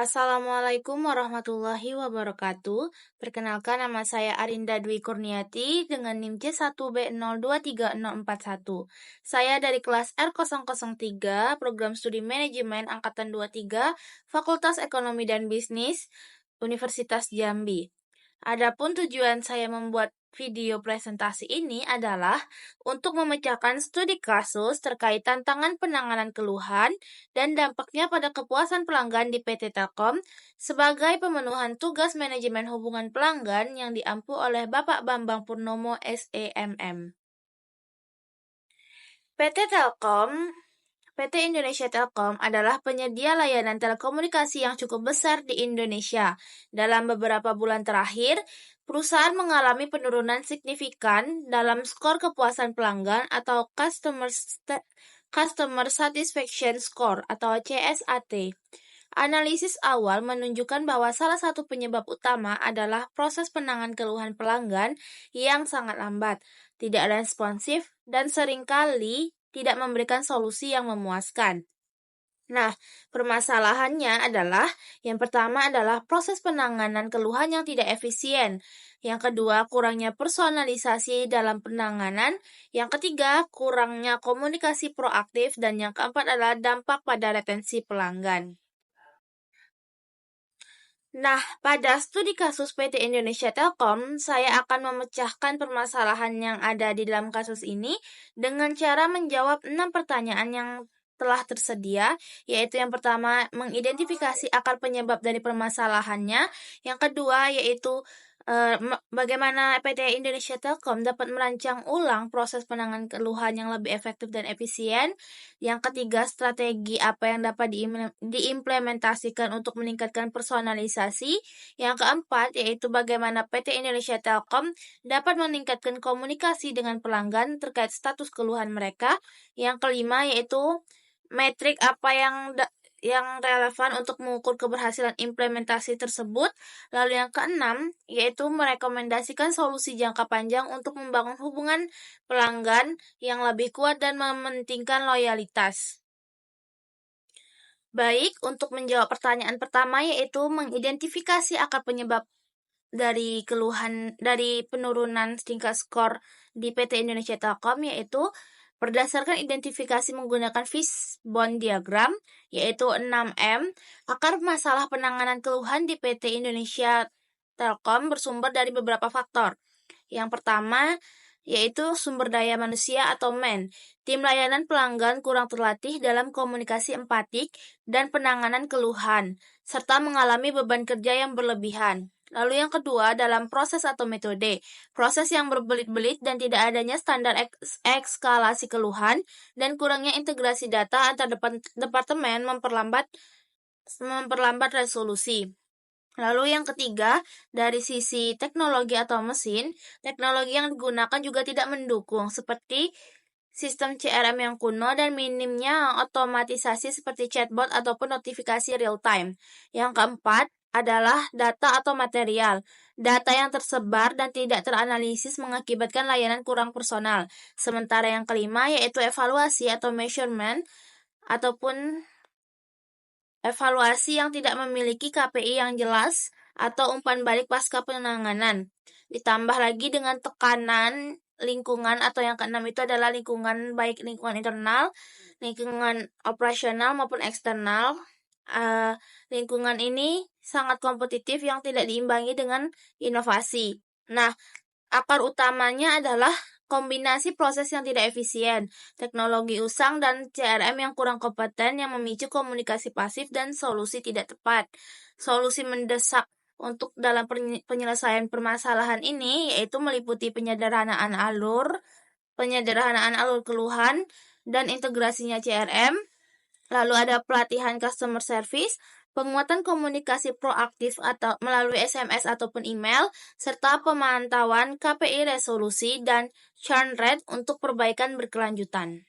Assalamualaikum warahmatullahi wabarakatuh. Perkenalkan, nama saya Arinda Dwi Kurniati dengan NIM C1B023041. Saya dari kelas R003, Program Studi Manajemen Angkatan 23, Fakultas Ekonomi dan Bisnis, Universitas Jambi. Adapun tujuan saya membuat video presentasi ini adalah untuk memecahkan studi kasus terkait tantangan penanganan keluhan dan dampaknya pada kepuasan pelanggan di PT Telkom sebagai pemenuhan tugas manajemen hubungan pelanggan yang diampu oleh Bapak Bambang Purnomo SEMM. PT Indonesia Telkom adalah penyedia layanan telekomunikasi yang cukup besar di Indonesia. Dalam beberapa bulan terakhir, perusahaan mengalami penurunan signifikan dalam skor kepuasan pelanggan atau Customer Satisfaction Score atau CSAT. Analisis awal menunjukkan bahwa salah satu penyebab utama adalah proses penanganan keluhan pelanggan yang sangat lambat, tidak responsif, dan seringkali tidak memberikan solusi yang memuaskan. Nah, permasalahannya adalah yang pertama adalah proses penanganan keluhan yang tidak efisien. Yang kedua, kurangnya personalisasi dalam penanganan. Yang ketiga, kurangnya komunikasi proaktif. Dan yang keempat adalah dampak pada retensi pelanggan. Nah, pada studi kasus PT Indonesia Telkom, saya akan memecahkan permasalahan yang ada di dalam kasus ini dengan cara menjawab 6 pertanyaan yang telah tersedia, yaitu yang pertama, mengidentifikasi akar penyebab dari permasalahannya. Yang kedua, yaitu bagaimana PT Indonesia Telkom dapat merancang ulang proses penanganan keluhan yang lebih efektif dan efisien. Yang ketiga, strategi apa yang dapat diimplementasikan untuk meningkatkan personalisasi. Yang keempat, yaitu bagaimana PT Indonesia Telkom dapat meningkatkan komunikasi dengan pelanggan terkait status keluhan mereka. Yang kelima, yaitu metrik apa yang relevan untuk mengukur keberhasilan implementasi tersebut. Lalu yang keenam, yaitu merekomendasikan solusi jangka panjang untuk membangun hubungan pelanggan yang lebih kuat dan mementingkan loyalitas. Baik, untuk menjawab pertanyaan pertama, yaitu mengidentifikasi akar penyebab dari penurunan tingkat skor di PT Indonesia Telkom, yaitu berdasarkan identifikasi menggunakan fishbone diagram, yaitu 6M, akar masalah penanganan keluhan di PT Indonesia Telkom bersumber dari beberapa faktor. Yang pertama, yaitu sumber daya manusia atau MAN. Tim layanan pelanggan kurang terlatih dalam komunikasi empatik dan penanganan keluhan, serta mengalami beban kerja yang berlebihan. Lalu yang kedua, dalam proses atau metode. Proses yang berbelit-belit dan tidak adanya standar ekskalasi keluhan dan kurangnya integrasi data antar departemen memperlambat resolusi. Lalu yang ketiga, dari sisi teknologi atau mesin, teknologi yang digunakan juga tidak mendukung, seperti sistem CRM yang kuno dan minimnya otomatisasi seperti chatbot ataupun notifikasi real-time. Yang keempat adalah data atau material. Data yang tersebar dan tidak teranalisis mengakibatkan layanan kurang personal. Sementara yang kelima yaitu evaluasi atau measurement ataupun evaluasi yang tidak memiliki KPI yang jelas atau umpan balik pasca penanganan. Ditambah lagi dengan tekanan lingkungan atau yang keenam itu adalah lingkungan, baik lingkungan internal, lingkungan operasional maupun eksternal. Lingkungan ini sangat kompetitif yang tidak diimbangi dengan inovasi. Nah, akar utamanya adalah kombinasi proses yang tidak efisien, teknologi usang, dan CRM yang kurang kompeten yang memicu komunikasi pasif dan solusi tidak tepat. Solusi mendesak untuk dalam penyelesaian permasalahan ini yaitu meliputi penyederhanaan alur keluhan dan integrasinya CRM. Lalu ada pelatihan customer service, penguatan komunikasi proaktif atau melalui SMS ataupun email, serta pemantauan KPI resolusi dan churn rate untuk perbaikan berkelanjutan.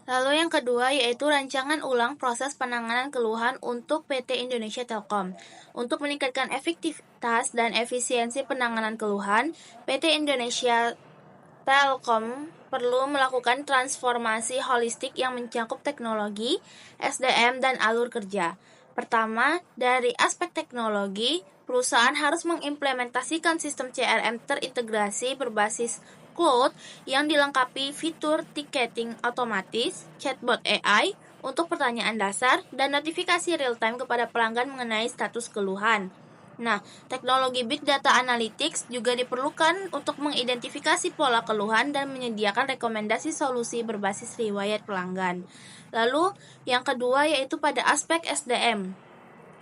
Lalu yang kedua yaitu rancangan ulang proses penanganan keluhan untuk PT Indonesia Telkom. Untuk meningkatkan efektivitas dan efisiensi penanganan keluhan, PT Indonesia Telkom perlu melakukan transformasi holistik yang mencakup teknologi, SDM, dan alur kerja. Pertama, dari aspek teknologi, perusahaan harus mengimplementasikan sistem CRM terintegrasi berbasis cloud yang dilengkapi fitur ticketing otomatis, chatbot AI untuk pertanyaan dasar, dan notifikasi real-time kepada pelanggan mengenai status keluhan. Nah, teknologi Big Data Analytics juga diperlukan untuk mengidentifikasi pola keluhan dan menyediakan rekomendasi solusi berbasis riwayat pelanggan. Lalu, yang kedua yaitu pada aspek SDM.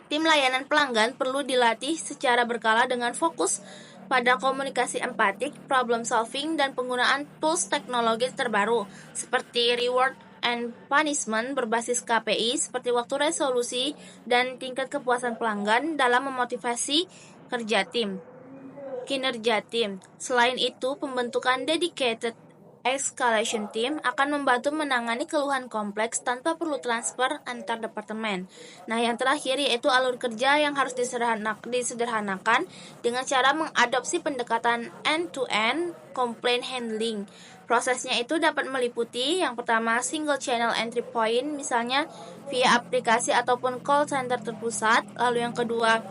Tim layanan pelanggan perlu dilatih secara berkala dengan fokus pada komunikasi empatik, problem solving, dan penggunaan tools teknologi terbaru seperti reward and punishment berbasis KPI seperti waktu resolusi dan tingkat kepuasan pelanggan dalam memotivasi kinerja tim. Selain itu, pembentukan dedicated escalation team akan membantu menangani keluhan kompleks tanpa perlu transfer antar departemen. Nah, yang terakhir yaitu alur kerja yang harus disederhanakan dengan cara mengadopsi pendekatan end-to-end complaint handling. Prosesnya itu dapat meliputi yang pertama single channel entry point, misalnya via aplikasi ataupun call center terpusat. Lalu yang kedua,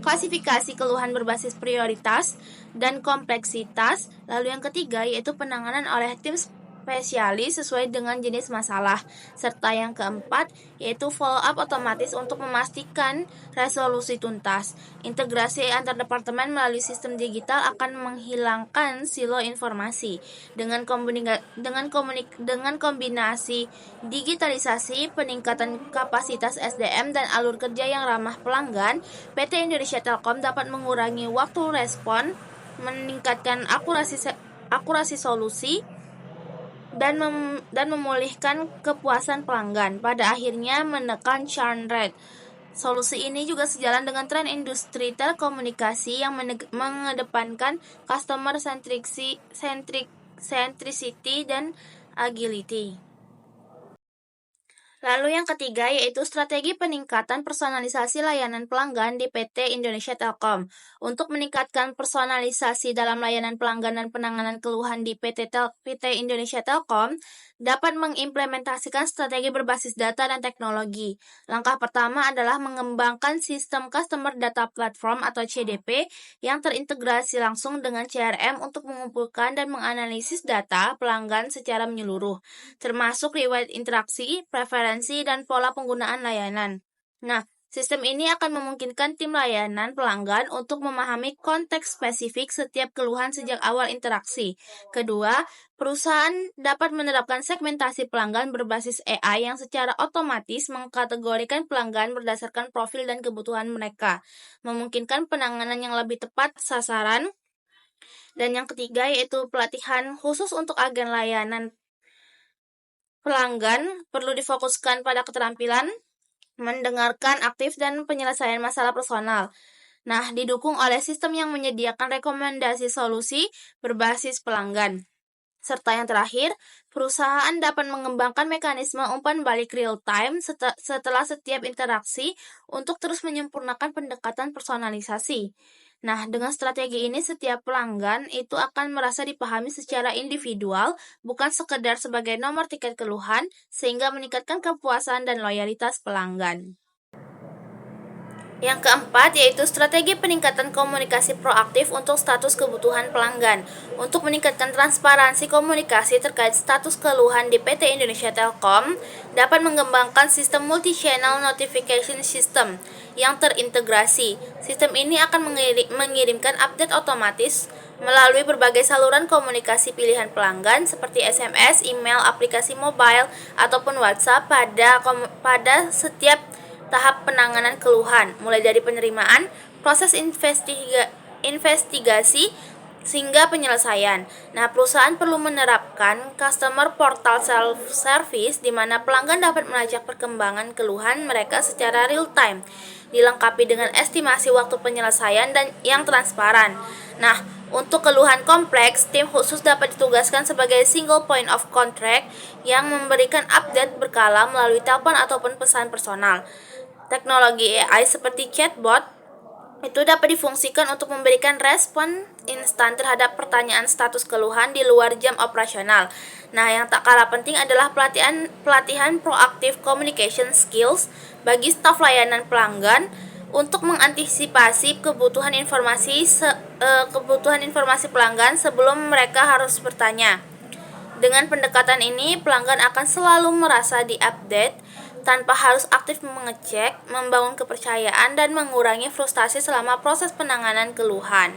klasifikasi keluhan berbasis prioritas dan kompleksitas. Lalu yang ketiga yaitu penanganan oleh tim spesialis sesuai dengan jenis masalah. Serta yang keempat yaitu follow up otomatis untuk memastikan resolusi tuntas. Integrasi antar departemen melalui sistem digital akan menghilangkan silo informasi. Dengan kombinasi digitalisasi, peningkatan kapasitas SDM, dan alur kerja yang ramah pelanggan, PT Indonesia Telkom dapat mengurangi waktu respon, meningkatkan akurasi solusi, dan memulihkan kepuasan pelanggan. Pada akhirnya menekan churn rate. Solusi ini juga sejalan dengan tren industri telekomunikasi yang mengedepankan customer centricity dan agility. Lalu yang ketiga yaitu strategi peningkatan personalisasi layanan pelanggan di PT Indonesia Telkom. Untuk meningkatkan personalisasi dalam layanan pelanggan dan penanganan keluhan di PT Indonesia Telkom, dapat mengimplementasikan strategi berbasis data dan teknologi. Langkah pertama adalah mengembangkan sistem Customer Data Platform atau CDP yang terintegrasi langsung dengan CRM untuk mengumpulkan dan menganalisis data pelanggan secara menyeluruh, termasuk riwayat interaksi, preferensi, dan pola penggunaan layanan. Nah, sistem ini akan memungkinkan tim layanan pelanggan untuk memahami konteks spesifik setiap keluhan sejak awal interaksi. Kedua, perusahaan dapat menerapkan segmentasi pelanggan berbasis AI yang secara otomatis mengkategorikan pelanggan berdasarkan profil dan kebutuhan mereka, memungkinkan penanganan yang lebih tepat sasaran. Dan yang ketiga yaitu pelatihan khusus untuk agen layanan pelanggan perlu difokuskan pada keterampilan mendengarkan aktif dan penyelesaian masalah personal. Nah, didukung oleh sistem yang menyediakan rekomendasi solusi berbasis pelanggan. Serta yang terakhir, perusahaan dapat mengembangkan mekanisme umpan balik real-time setelah setiap interaksi untuk terus menyempurnakan pendekatan personalisasi. Nah, dengan strategi ini setiap pelanggan itu akan merasa dipahami secara individual, bukan sekedar sebagai nomor tiket keluhan, sehingga meningkatkan kepuasan dan loyalitas pelanggan. Yang keempat yaitu strategi peningkatan komunikasi proaktif untuk status kebutuhan pelanggan. Untuk meningkatkan transparansi komunikasi terkait status keluhan di PT Indonesia Telkom, dapat mengembangkan sistem multi-channel notification system yang terintegrasi. Sistem ini akan mengirimkan update otomatis melalui berbagai saluran komunikasi pilihan pelanggan seperti SMS, email, aplikasi mobile, ataupun WhatsApp pada setiap tahap penanganan keluhan, mulai dari penerimaan, proses investigasi, hingga penyelesaian. Nah, perusahaan perlu menerapkan customer portal self-service di mana pelanggan dapat melacak perkembangan keluhan mereka secara real-time, dilengkapi dengan estimasi waktu penyelesaian dan yang transparan. Nah, untuk keluhan kompleks, tim khusus dapat ditugaskan sebagai single point of contact yang memberikan update berkala melalui telepon ataupun pesan personal. Teknologi AI seperti chatbot Itu dapat difungsikan untuk memberikan respon instan terhadap pertanyaan status keluhan di luar jam operasional. Nah, yang tak kalah penting adalah pelatihan proaktif communication skills bagi staf layanan pelanggan untuk mengantisipasi kebutuhan informasi pelanggan sebelum mereka harus bertanya. Dengan pendekatan ini, pelanggan akan selalu merasa diupdate tanpa harus aktif mengecek, membangun kepercayaan, dan mengurangi frustasi selama proses penanganan keluhan.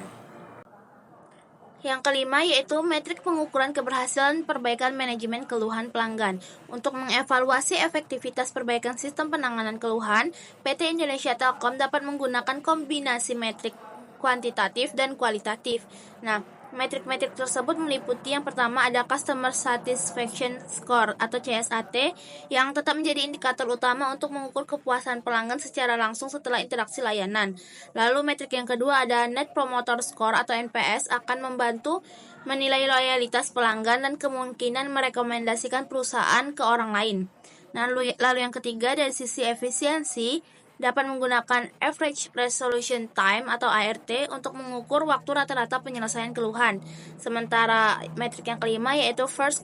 Yang kelima yaitu metrik pengukuran keberhasilan perbaikan manajemen keluhan pelanggan. Untuk mengevaluasi efektivitas perbaikan sistem penanganan keluhan, PT Indonesia Telkom dapat menggunakan kombinasi metrik kuantitatif dan kualitatif. Nah, metrik-metrik tersebut meliputi yang pertama ada Customer Satisfaction Score atau CSAT yang tetap menjadi indikator utama untuk mengukur kepuasan pelanggan secara langsung setelah interaksi layanan. Lalu metrik yang kedua ada Net Promoter Score atau NPS akan membantu menilai loyalitas pelanggan dan kemungkinan merekomendasikan perusahaan ke orang lain. Nah, lalu yang ketiga dari sisi efisiensi dapat menggunakan Average Resolution Time atau ART untuk mengukur waktu rata-rata penyelesaian keluhan. Sementara metrik yang kelima yaitu First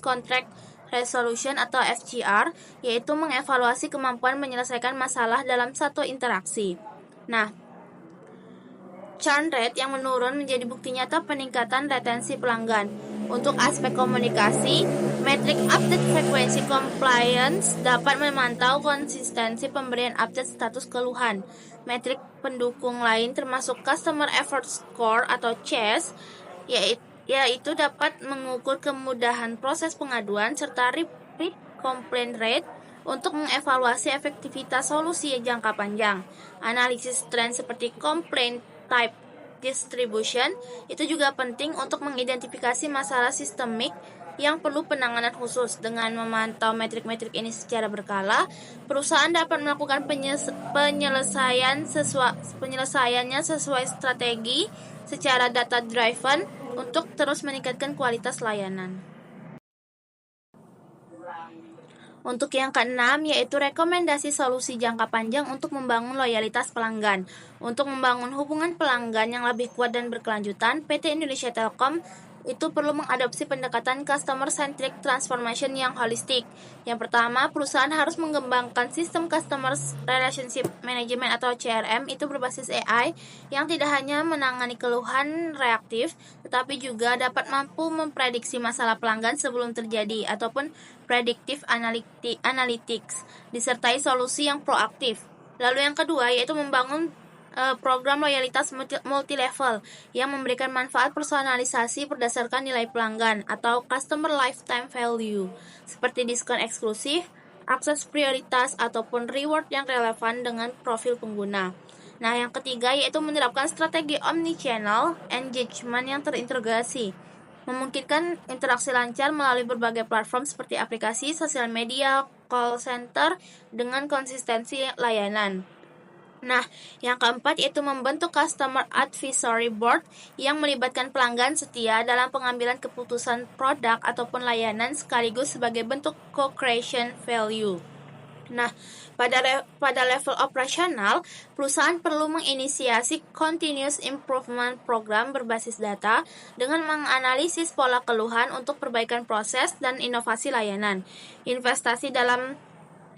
Contract Resolution atau FGR, yaitu mengevaluasi kemampuan menyelesaikan masalah dalam satu interaksi. Nah, churn rate yang menurun menjadi bukti nyata peningkatan retensi pelanggan. Untuk aspek komunikasi, metrik update frekuensi compliance dapat memantau konsistensi pemberian update status keluhan. Metrik pendukung lain termasuk Customer Effort Score atau CES, yaitu dapat mengukur kemudahan proses pengaduan serta repeat complaint rate untuk mengevaluasi efektivitas solusi jangka panjang. Analisis tren seperti complaint type distribution itu juga penting untuk mengidentifikasi masalah sistemik yang perlu penanganan khusus. Dengan memantau metrik-metrik ini secara berkala, perusahaan dapat melakukan penyelesaiannya sesuai strategi secara data driven untuk terus meningkatkan kualitas layanan. Untuk yang keenam, yaitu rekomendasi solusi jangka panjang untuk membangun loyalitas pelanggan. Untuk membangun hubungan pelanggan yang lebih kuat dan berkelanjutan, PT Indonesia Telkom itu perlu mengadopsi pendekatan customer-centric transformation yang holistik. Yang pertama, perusahaan harus mengembangkan sistem Customer Relationship Management atau CRM itu berbasis AI yang tidak hanya menangani keluhan reaktif, tetapi juga dapat mampu memprediksi masalah pelanggan sebelum terjadi ataupun predictive analytics, disertai solusi yang proaktif. Lalu yang kedua yaitu membangun program loyalitas multi-level yang memberikan manfaat personalisasi berdasarkan nilai pelanggan atau customer lifetime value seperti diskon eksklusif, akses prioritas ataupun reward yang relevan dengan profil pengguna. Nah, yang ketiga yaitu menerapkan strategi omnichannel engagement yang terintegrasi, memungkinkan interaksi lancar melalui berbagai platform seperti aplikasi, sosial media, call center dengan konsistensi layanan. Nah, yang keempat yaitu membentuk Customer Advisory Board yang melibatkan pelanggan setia dalam pengambilan keputusan produk ataupun layanan sekaligus sebagai bentuk co-creation value. Nah, pada level operasional, perusahaan perlu menginisiasi Continuous Improvement Program berbasis data dengan menganalisis pola keluhan untuk perbaikan proses dan inovasi layanan. Investasi dalam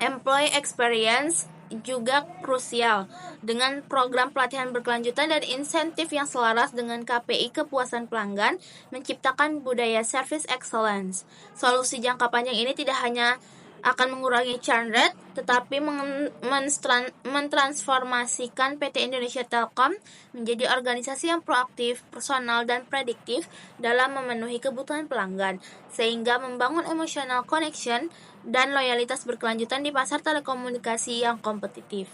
employee experience juga krusial dengan program pelatihan berkelanjutan dan insentif yang selaras dengan KPI kepuasan pelanggan menciptakan budaya service excellence. Solusi jangka panjang ini tidak hanya akan mengurangi churn rate, tetapi mentransformasikan PT Indonesia Telkom menjadi organisasi yang proaktif, personal, dan prediktif dalam memenuhi kebutuhan pelanggan, sehingga membangun emotional connection dan loyalitas berkelanjutan di pasar telekomunikasi yang kompetitif.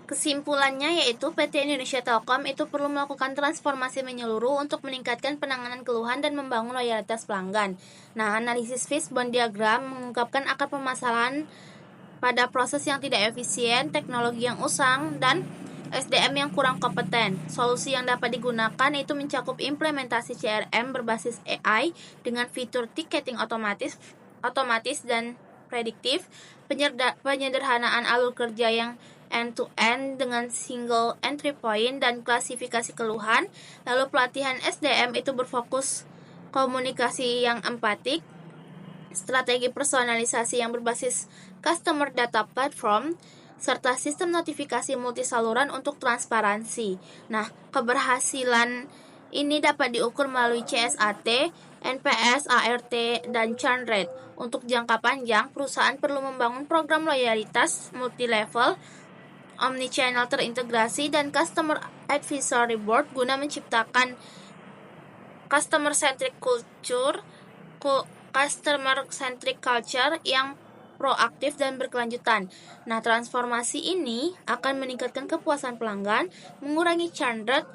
Kesimpulannya yaitu PT Indonesia Telkom itu perlu melakukan transformasi menyeluruh untuk meningkatkan penanganan keluhan dan membangun loyalitas pelanggan. Nah, analisis fishbone diagram mengungkapkan akar permasalahan pada proses yang tidak efisien, teknologi yang usang, dan SDM yang kurang kompeten. Solusi yang dapat digunakan itu mencakup implementasi CRM berbasis AI dengan fitur ticketing otomatis dan prediktif, penyederhanaan alur kerja yang end-to-end dengan single entry point dan klasifikasi keluhan. Lalu pelatihan SDM itu berfokus komunikasi yang empatik, strategi personalisasi yang berbasis customer data platform, serta sistem notifikasi multisaluran untuk transparansi. Nah, keberhasilan ini dapat diukur melalui CSAT, NPS, ART, dan churn rate. Untuk jangka panjang, perusahaan perlu membangun program loyalitas multi-level, omnichannel terintegrasi, dan customer advisory board guna menciptakan customer-centric culture yang proaktif dan berkelanjutan. Nah, transformasi ini akan meningkatkan kepuasan pelanggan, mengurangi churn rate,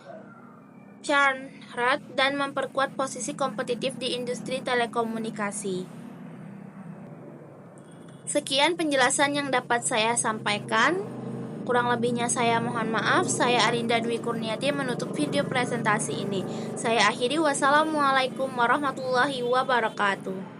dan memperkuat posisi kompetitif di industri telekomunikasi. Sekian penjelasan yang dapat saya sampaikan. Kurang lebihnya saya mohon maaf. Saya Arinda Dwi Kurniati menutup video presentasi ini. Saya akhiri. Wassalamualaikum warahmatullahi wabarakatuh.